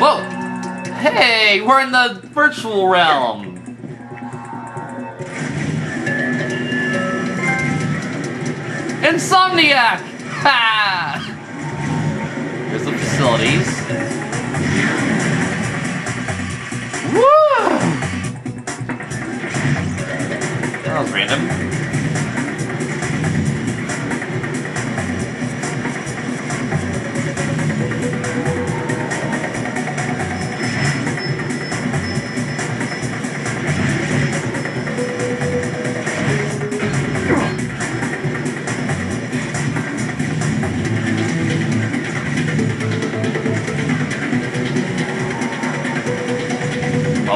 Whoa! Hey, we're in the virtual realm! Insomniac! Ha! Here's the facilities. Woo! That was random.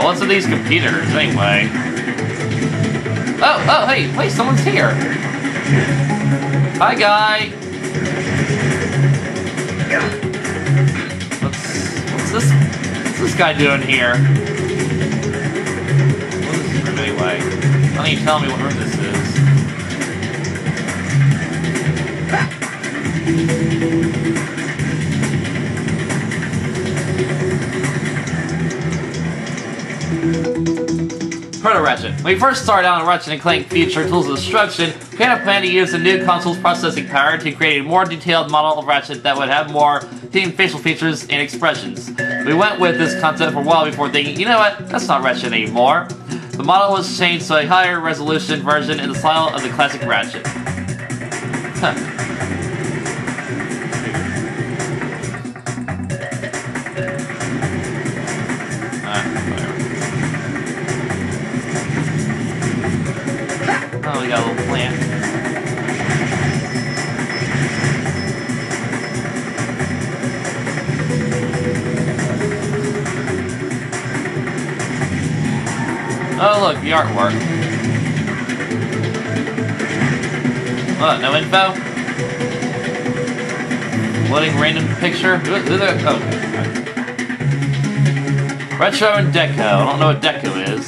What's with these computers, anyway? Oh, hey, wait, someone's here! Hi, guy! What's this guy doing here? What is this room, anyway? Why don't you tell me what room this is? Proto-Ratchet. When we first started out on Ratchet Clank Future Tools of Destruction, we had a plan to use the new console's processing power to create a more detailed model of Ratchet that would have more themed facial features and expressions. We went with this concept for a while before thinking, you know what, that's not Ratchet anymore. The model was changed to a higher resolution version in the style of the classic Ratchet. Huh. Oh, we got a little plant. Oh, look, the artwork. What, no info? Loading random picture? Oh, Retro and Deco. I don't know what Deco is.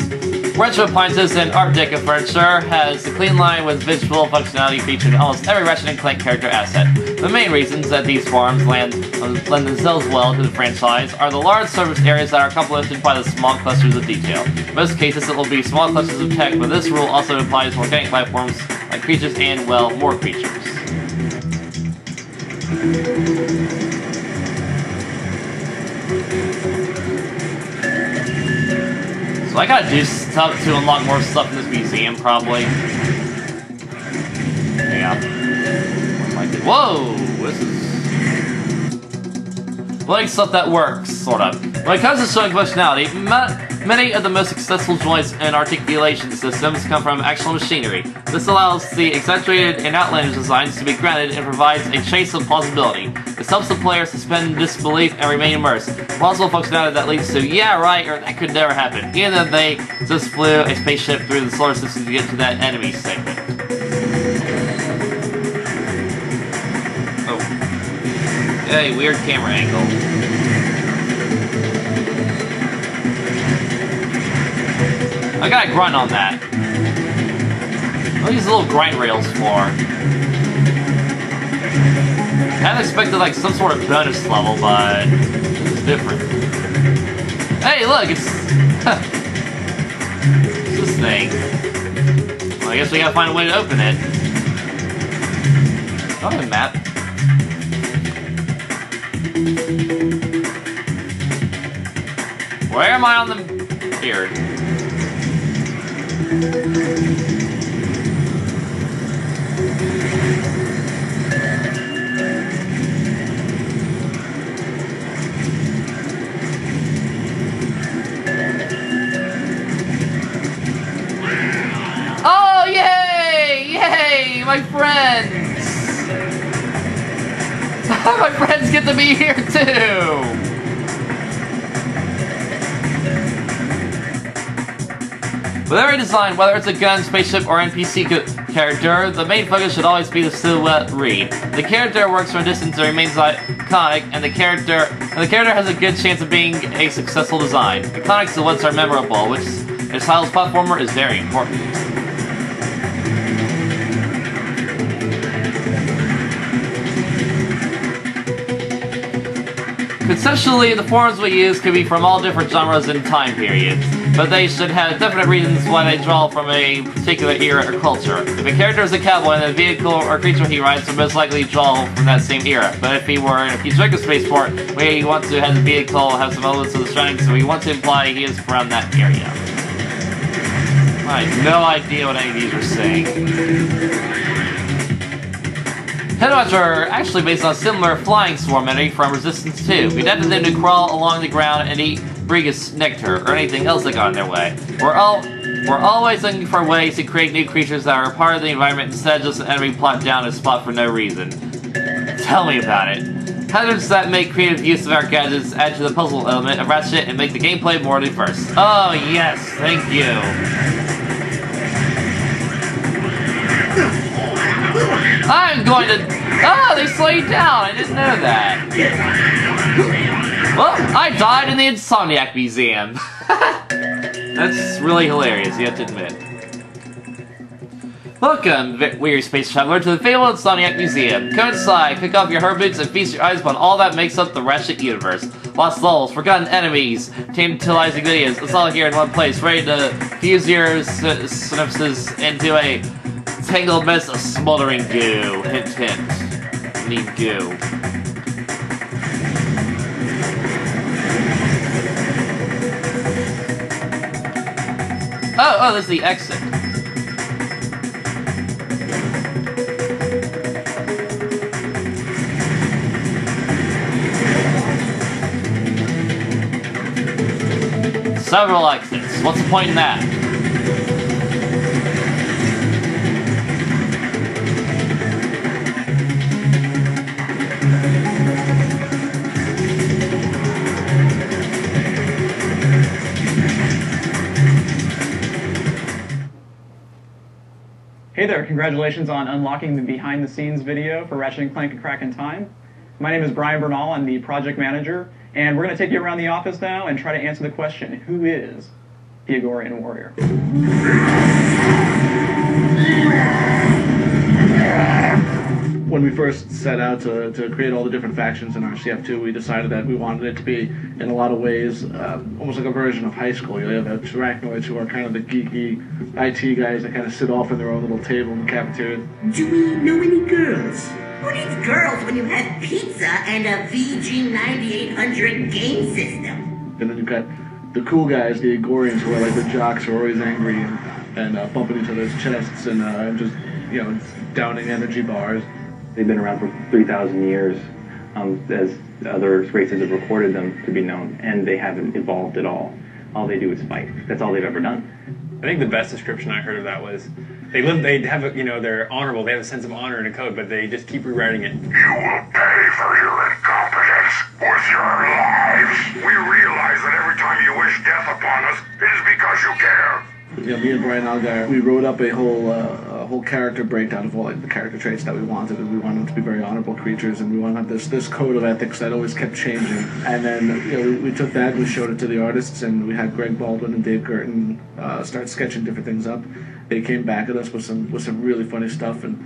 Retro appliances and Art Deco furniture has a clean line with visual functionality featured in almost every Ratchet & Clank character asset. The main reasons that these forms lend themselves well to the franchise are the large surface areas that are complemented by the small clusters of detail. In most cases it will be small clusters of tech, but this rule also applies to organic life forms like creatures and, well, more creatures. So I gotta do stuff to unlock more stuff in this museum, probably. Yeah. Whoa! This is... like stuff that works, sort of. When it comes to showing functionality, many of the most successful joints and articulation systems come from actual machinery. This allows the exaggerated and outlandish designs to be granted and provides a chase of plausibility. This helps the player suspend disbelief and remain immersed. Plausible functionality that leads to, yeah, right, or that could never happen, even though they just flew a spaceship through the solar system to get to that enemy segment. Oh. Hey, weird camera angle. I got a grunt on that. What are these little grind rails for? I had expected like some sort of bonus level, but it's different. Hey, look, it's this thing. Well, I guess we gotta find a way to open it. Oh, the map. Where am I on the... here? Oh, yay! Yay! My friends! My friends get to be here too! With every design, whether it's a gun, spaceship, or NPC character, the main focus should always be the silhouette read. The character works from a distance and remains iconic, and the character has a good chance of being a successful design. Iconic silhouettes are memorable, which in a stylish platformer is very important. Essentially, the forms we use could be from all different genres and time periods, but they should have definite reasons why they draw from a particular era or culture. If a character is a cowboy, then the vehicle or creature he rides would most likely draw from that same era. But if he were in a futuristic spaceport, we want to have the vehicle have some elements of the surroundings, so we want to imply he is from that area. I have no idea what any of these are saying. Headwatch are actually based on a similar flying swarm entity from Resistance 2. We adapted them to crawl along the ground and eat Brigus nectar or anything else that got in their way. We're always looking for ways to create new creatures that are part of the environment instead of just an enemy plopped down a spot for no reason. Tell me about it. How does that make creative use of our gadgets add to the puzzle element of Ratchet and make the gameplay more diverse? Oh yes, thank you. I'm going to... Oh, they slow you down. I didn't know that. Well, I died in the Insomniac Museum. That's really hilarious, you have to admit. Welcome, weary space traveler, to the fabled Insomniac Museum. Come inside, pick off your herb boots, and feast your eyes upon all that makes up the Ratchet universe. Lost souls, forgotten enemies, tantalizing videos. It's all here in one place, ready to fuse your synapses into a tangled mess of smoldering goo. Hint, hint. Need goo. Oh, that's the exit. Several exits. What's the point in that? Hey there, congratulations on unlocking the behind-the-scenes video for Ratchet & Clank: A Crack in Time. My name is Brian Bernal, I'm the project manager, and we're going to take you around the office now and try to answer the question, who is the Agorian Warrior? When we first set out to create all the different factions in RCF2, we decided that we wanted it to be, in a lot of ways, almost like a version of high school. You have the arachnoids who are kind of the geeky IT guys that kind of sit off in their own little table in the cafeteria. Do we know any girls? Who needs girls when you have pizza and a VG9800 game system? And then you've got the cool guys, the Agorians, who are like the jocks who are always angry and bumping each other's chests and just, you know, downing energy bars. They've been around for 3,000 years, as other races have recorded them to be known, and they haven't evolved at all. All they do is fight. That's all they've ever done. I think the best description I heard of that was, they have a, they're honorable, they have a sense of honor and a code, but they just keep rewriting it. You will pay for your incompetence with your lives. We realize that every time you wish death upon us, it is because you care. You know, me and Brian Algar, we wrote up a whole character breakdown of all like the character traits that we wanted, and we wanted them to be very honorable creatures, and we wanted to have this code of ethics that always kept changing. And then we took that and we showed it to the artists, and we had Greg Baldwin and Dave Girton start sketching different things up. They came back at us with some really funny stuff, and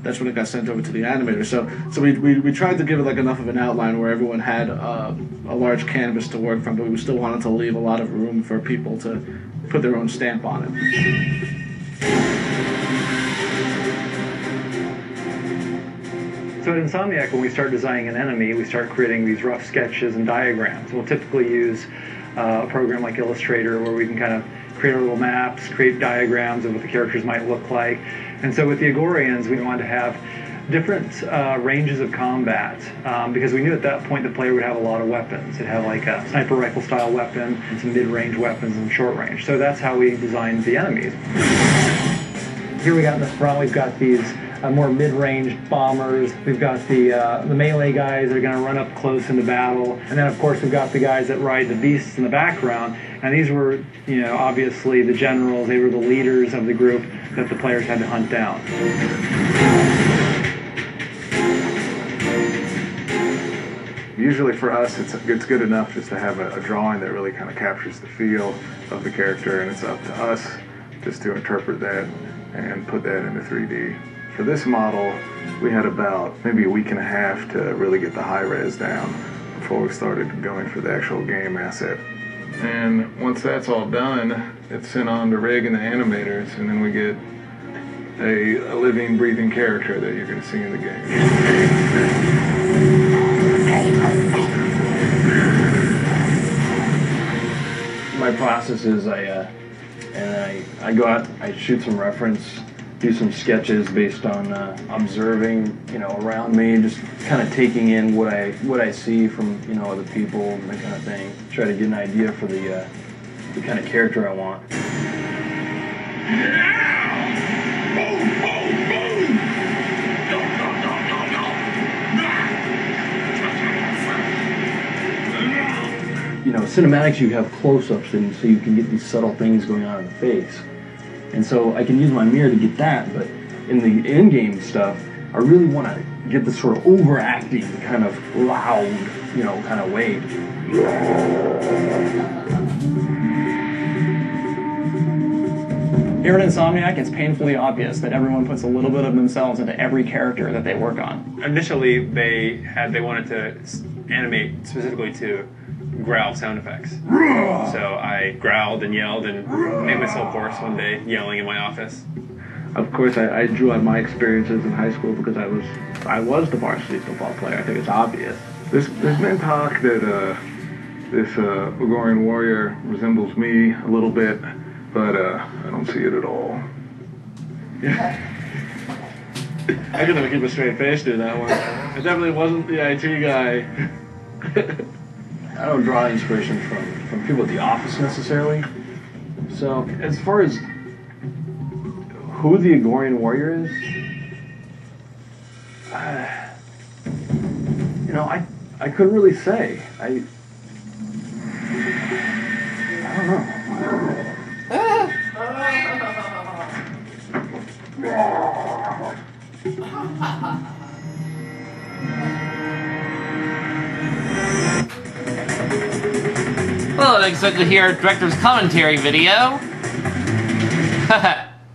that's when it got sent over to the animator. So we tried to give it like enough of an outline where everyone had a large canvas to work from, but we still wanted to leave a lot of room for people to put their own stamp on it. So at Insomniac, when we start designing an enemy, we start creating these rough sketches and diagrams. We'll typically use a program like Illustrator where we can kind of create our little maps, create diagrams of what the characters might look like. And so with the Agorians, we wanted to have different ranges of combat because we knew at that point the player would have a lot of weapons. It'd have like a sniper rifle style weapon and some mid-range weapons and short range. So that's how we designed the enemies. Here we got in the front, we've got these more mid-range bombers. We've got the melee guys that are going to run up close into battle. And then of course we've got the guys that ride the beasts in the background. And these were, obviously the generals. They were the leaders of the group that the players had to hunt down. Usually for us, it's good enough just to have a drawing that really kind of captures the feel of the character, and it's up to us just to interpret that and put that into 3D. For this model, we had about maybe a week and a half to really get the high res down before before we started going for the actual game asset. And once that's all done, it's sent on to Rig and the animators, and then we get a living, breathing character that you're going to see in the game. My process is I go out, I shoot some reference, do some sketches based on observing, around me, just kind of taking in what I see from, other people and that kind of thing. Try to get an idea for the kind of character I want. Cinematics, you have close-ups, and so you can get these subtle things going on in the face. And so I can use my mirror to get that, but in the in-game stuff, I really want to get this sort of overacting, kind of loud, kind of way. Here at Insomniac, it's painfully obvious that everyone puts a little bit of themselves into every character that they work on. Initially, they wanted to animate specifically to growl sound effects. So I growled and yelled and made myself hoarse one day, yelling in my office. Of course, I drew on my experiences in high school because I was the varsity football player. I think it's obvious. There's been talk that this Ugorian warrior resembles me a little bit, but I don't see it at all. I couldn't keep a straight face doing that one. It definitely wasn't the IT guy. I don't draw inspiration from people at the office necessarily. So as far as who the Ugorian warrior is, I couldn't really say. I don't know. Well, I expect to hear director's commentary video.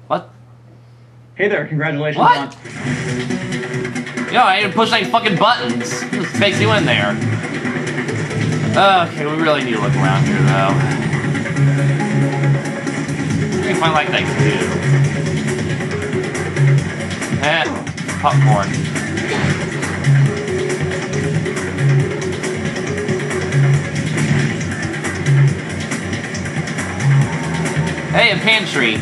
What? Hey there, congratulations What? on... Yo, I didn't push any fucking buttons. Just takes you in there. Okay, we really need to look around here, though. We can find, like, things to do. Popcorn. Hey, a pantry.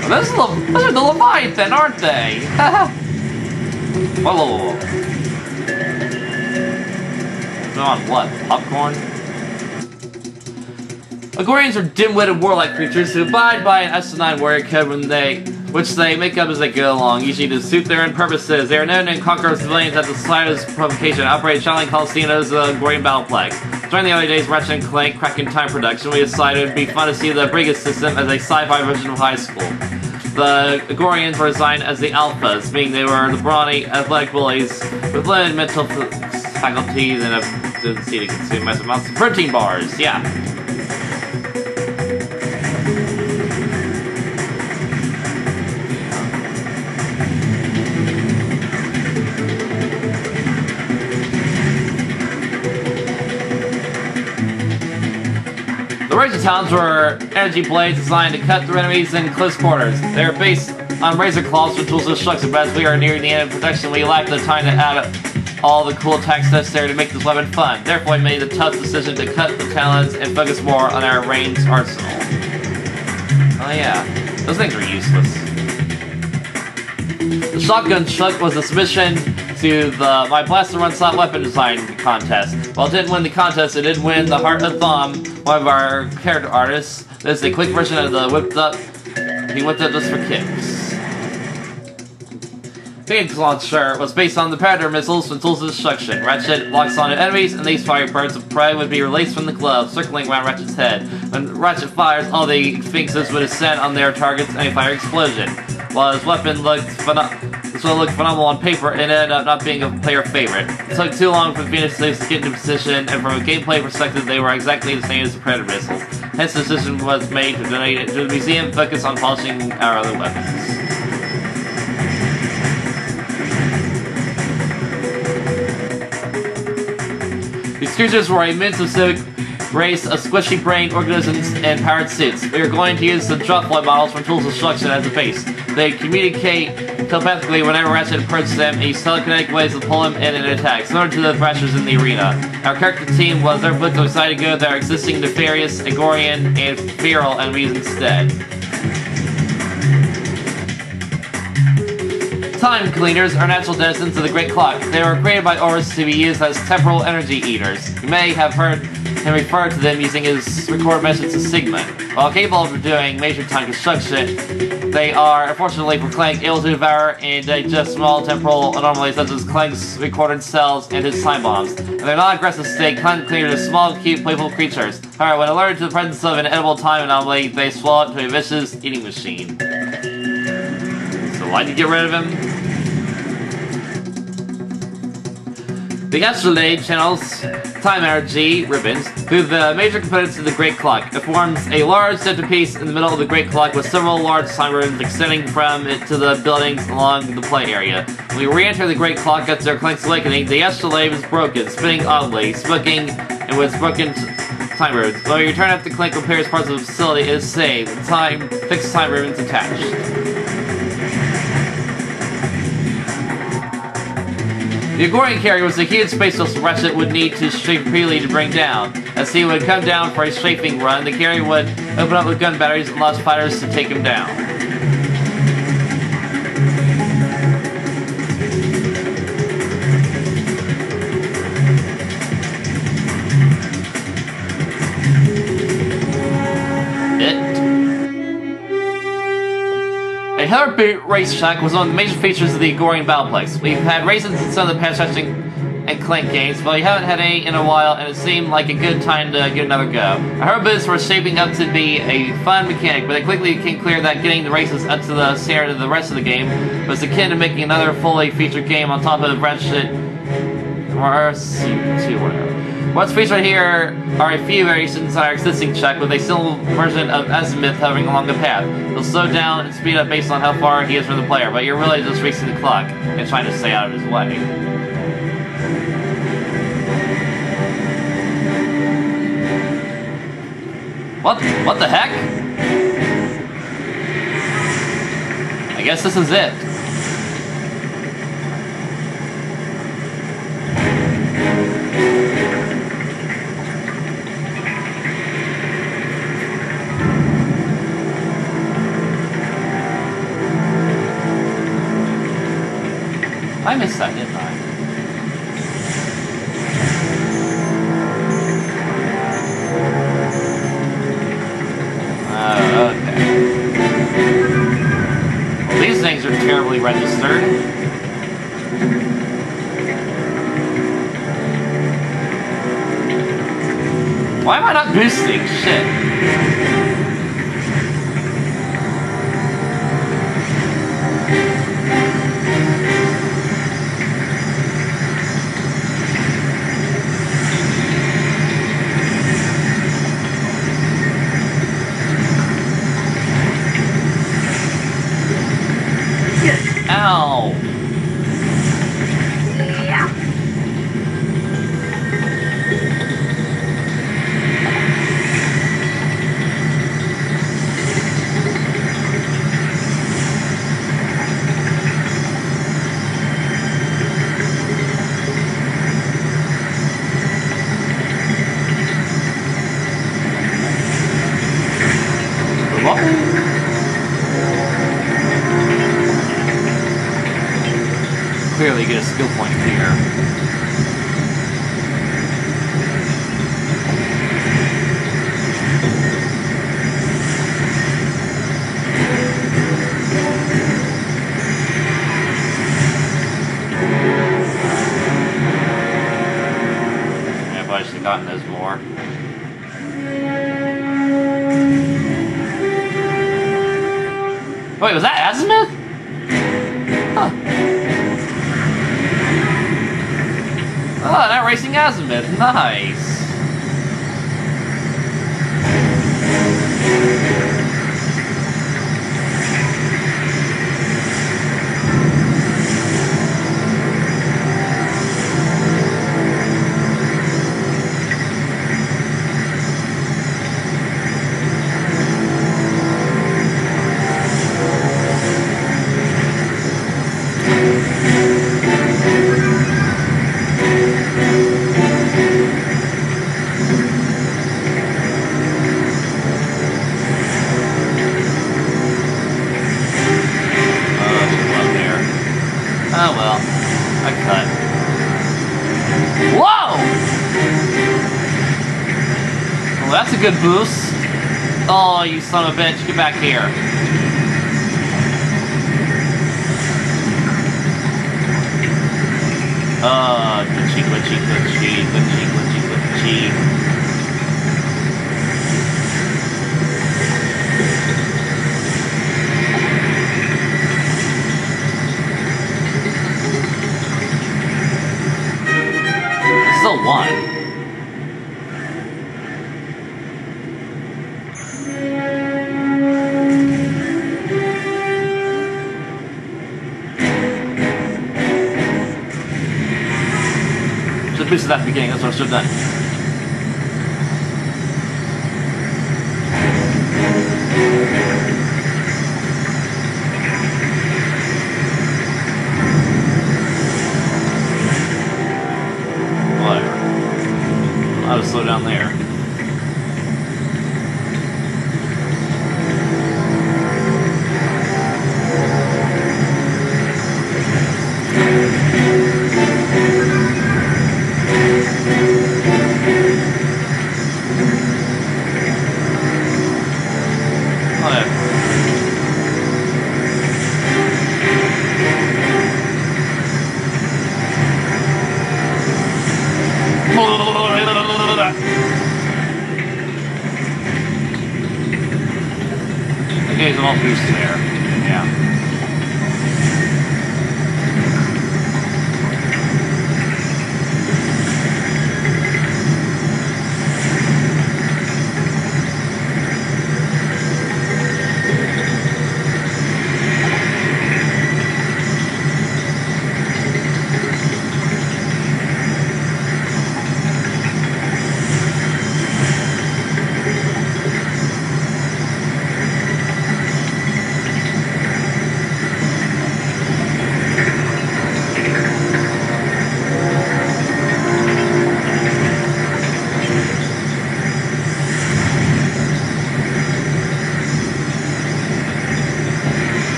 Oh, those are the Leviathan, aren't they? Whoa. On what? Popcorn? Ugorians are dim-witted warlike creatures who abide by an S9 warrior code which they make up as they go along, usually to suit their own purposes. They are known to conquer civilians at the slightest provocation, operate Shaolin Coliseums of Ugorian battle plague. During the early days of Ratchet Clank cracking time production, we decided it would be fun to see the Brigade system as a sci-fi version of high school. The Ugorians were designed as the alphas, meaning they were the brawny, athletic bullies with limited mental faculties and a tendency to consume massive amounts of protein bars. Yeah. The Razor Talons were energy blades designed to cut through enemies in close quarters. They are based on razor claws with tools of destruction, but as we are nearing the end of production, we lack the time to add all the cool attacks necessary to make this weapon fun. Therefore, we made the tough decision to cut the talons and focus more on our ranged arsenal. Oh yeah, those things are useless. The shotgun chuck was a submission to my Blaster Run Slot weapon design contest. While it didn't win the contest, it did win the Heart of Thumb, one of our character artists. This is a quick version of the whipped up. He whipped up just for kicks. Phoenix Launcher was based on the Predator missiles from Tools of Destruction. Ratchet locks onto enemies, and these fire birds of prey would be released from the glove, circling around Ratchet's head. When Ratchet fires, all the Sphinxes would descend on their targets and a fire explosion. While his weapon looked phenomenal on paper, it ended up not being a player favorite. It took too long for the Phoenixes to get into position, and from a gameplay perspective, they were exactly the same as the Predator missiles. Hence, the decision was made to donate it to the museum, focus on polishing our other weapons. creatures were a moon-specific race of squishy-brained organisms in powered suits. We are going to use the drop point models from Tools Destruction as a base. They communicate telepathically whenever Ratchet approaches them and use telekinetic ways to pull them in an attack, similar to the thrashers in the arena. Our character team was therefore decided to go with our existing nefarious, Agorian, and feral enemies instead. Time Cleaners are natural denizens of the Great Clock. They were created by Oris to be used as temporal energy eaters. You may have heard him refer to them using his recorded message to Sigmund. While capable of doing major time construction, they are, unfortunately for Clank, able to devour and digest small temporal anomalies such as Clank's recorded cells and his time bombs. In their non-aggressive state, Time Cleaners are small, cute, playful creatures. However, when alerted to the presence of an edible time anomaly, they swallow it to a vicious eating machine. So why'd you get rid of him? The Astrolabe channels time energy ribbons through the major components of the Great Clock. It forms a large centerpiece in the middle of the Great Clock with several large time ribbons extending from it to the buildings along the play area. When we re-enter the Great Clock after Clank's awakening, the Astrolabe is broken, spinning oddly, smoking, and with broken time ribbons. When we return after Clank repairs parts of the facility, it is saved, with fixed time ribbons attached. The Agorian carrier was a huge space vessel Ratchet would need to strafe repeatedly to bring down. As he would come down for a strafing run, the carrier would open up with gun batteries and launch fighters to take him down. A Hoverboot racetrack was one of the major features of the Agorian Battleplex. We've had races in some of the past Ratchet and Clank games, but we haven't had any in a while, and it seemed like a good time to give another go. Our Hoverboots were shaping up to be a fun mechanic, but it quickly became clear that getting the races up to the standard of the rest of the game was akin to making another fully featured game on top of Ratchet or RC2 or whatever. What's featured here are a few variations on our existing track with a single version of Azimuth hovering along the path. It'll slow down and speed up based on how far he is from the player, but you're really just racing the clock and trying to stay out of his way. What the heck? I guess this is it. I missed that, didn't I? Okay. Well, these things are terribly registered. Why am I not boosting? Shit. Ow! Clearly get a skill point here. Maybe I should have gotten those more. Wait, was that Azimuth? Huh. Oh, now racing Azimuth. Nice. Oh well. I cut. Whoa! Well, that's a good boost. Oh, you son of a bitch. Get back here. Glitchy, glitchy, glitchy, glitchy, glitchy, glitchy. Still won. This is at the beginning, that's what I should have done. Whatever. I'll just slow down there. Okay, so all boost there. Yeah.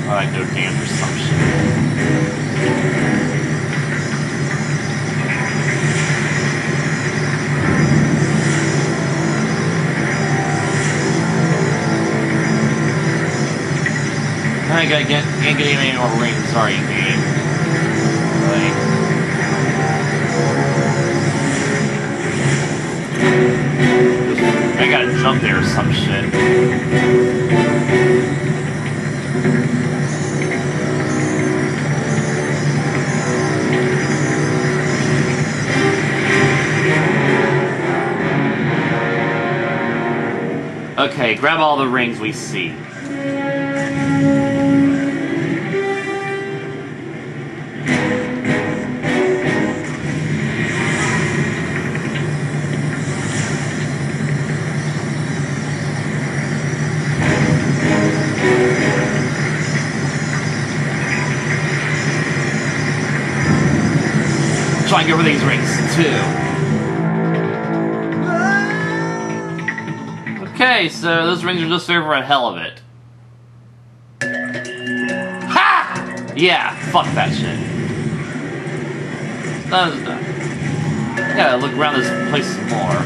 I like no damn or some shit. I can't get any more rings, sorry, game. Like, I gotta jump there or some shit. Okay, grab all the rings we see. Try and get rid of these rings, too. Okay, so those rings are just there for a hell of it. Ha! Yeah, fuck that shit. Yeah, look around this place some more.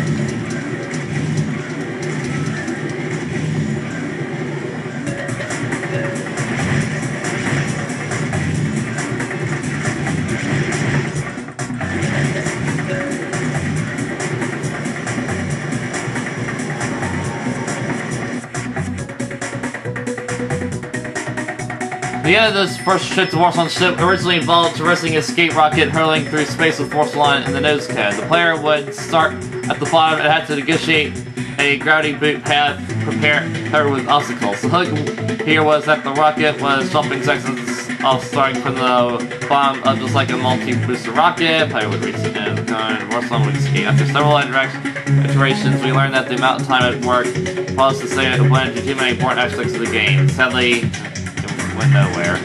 The end of this first trip to Warsaw ship originally involved traversing an escape rocket hurling through space with force line in the nose cone. The player would start at the bottom and have to negotiate a gravity boot path prepared with obstacles. The hook here was that the rocket was jumping sections off starting from the bottom of just like a multi-booster rocket. Player would reach the end of the cone. Warsaw would escape. After several iterations, we learned that the amount of time it worked was to say it went into too many important aspects of the game. Sadly, went nowhere.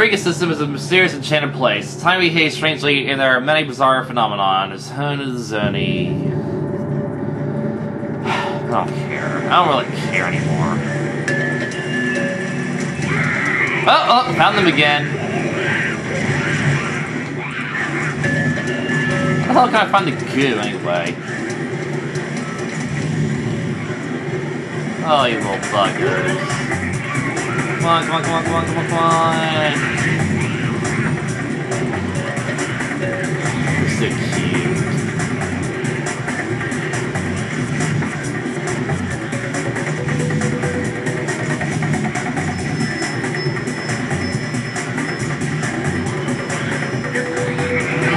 Eureka system is a mysterious enchanted place. Time behaves strangely, and there are many bizarre phenomena. It's Zony. I don't care. I don't really care anymore. Oh, found them again. How the hell can I find the goo anyway? Oh, you little buggers. Come on, come on, come on, come on, come on, come on. You're so cute.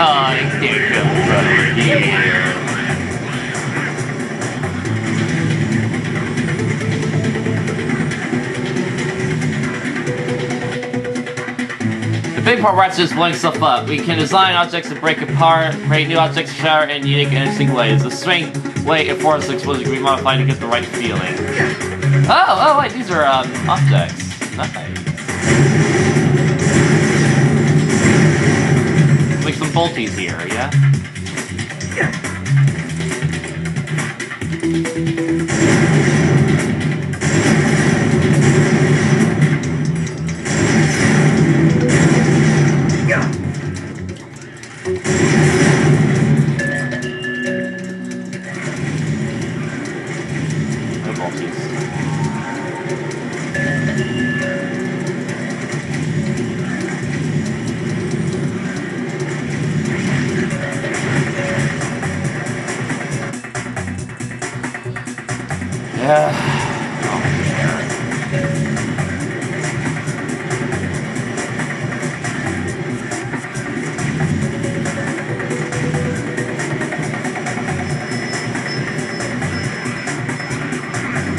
I think I'm right here. The big part Ratchet is blowing stuff up. We can design objects to break apart, create new objects to shower in unique and interesting ways. The strength, weight, and force explosion can be modified to get the right feeling. Oh, wait, these are objects. Nice. Like some bolties here, yeah? No bolties.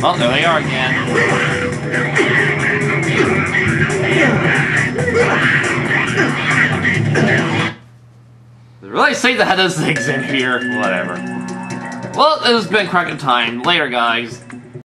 Well, there they are again. They really say that those things in here. Whatever. Well, it has been cracking time. Later, guys.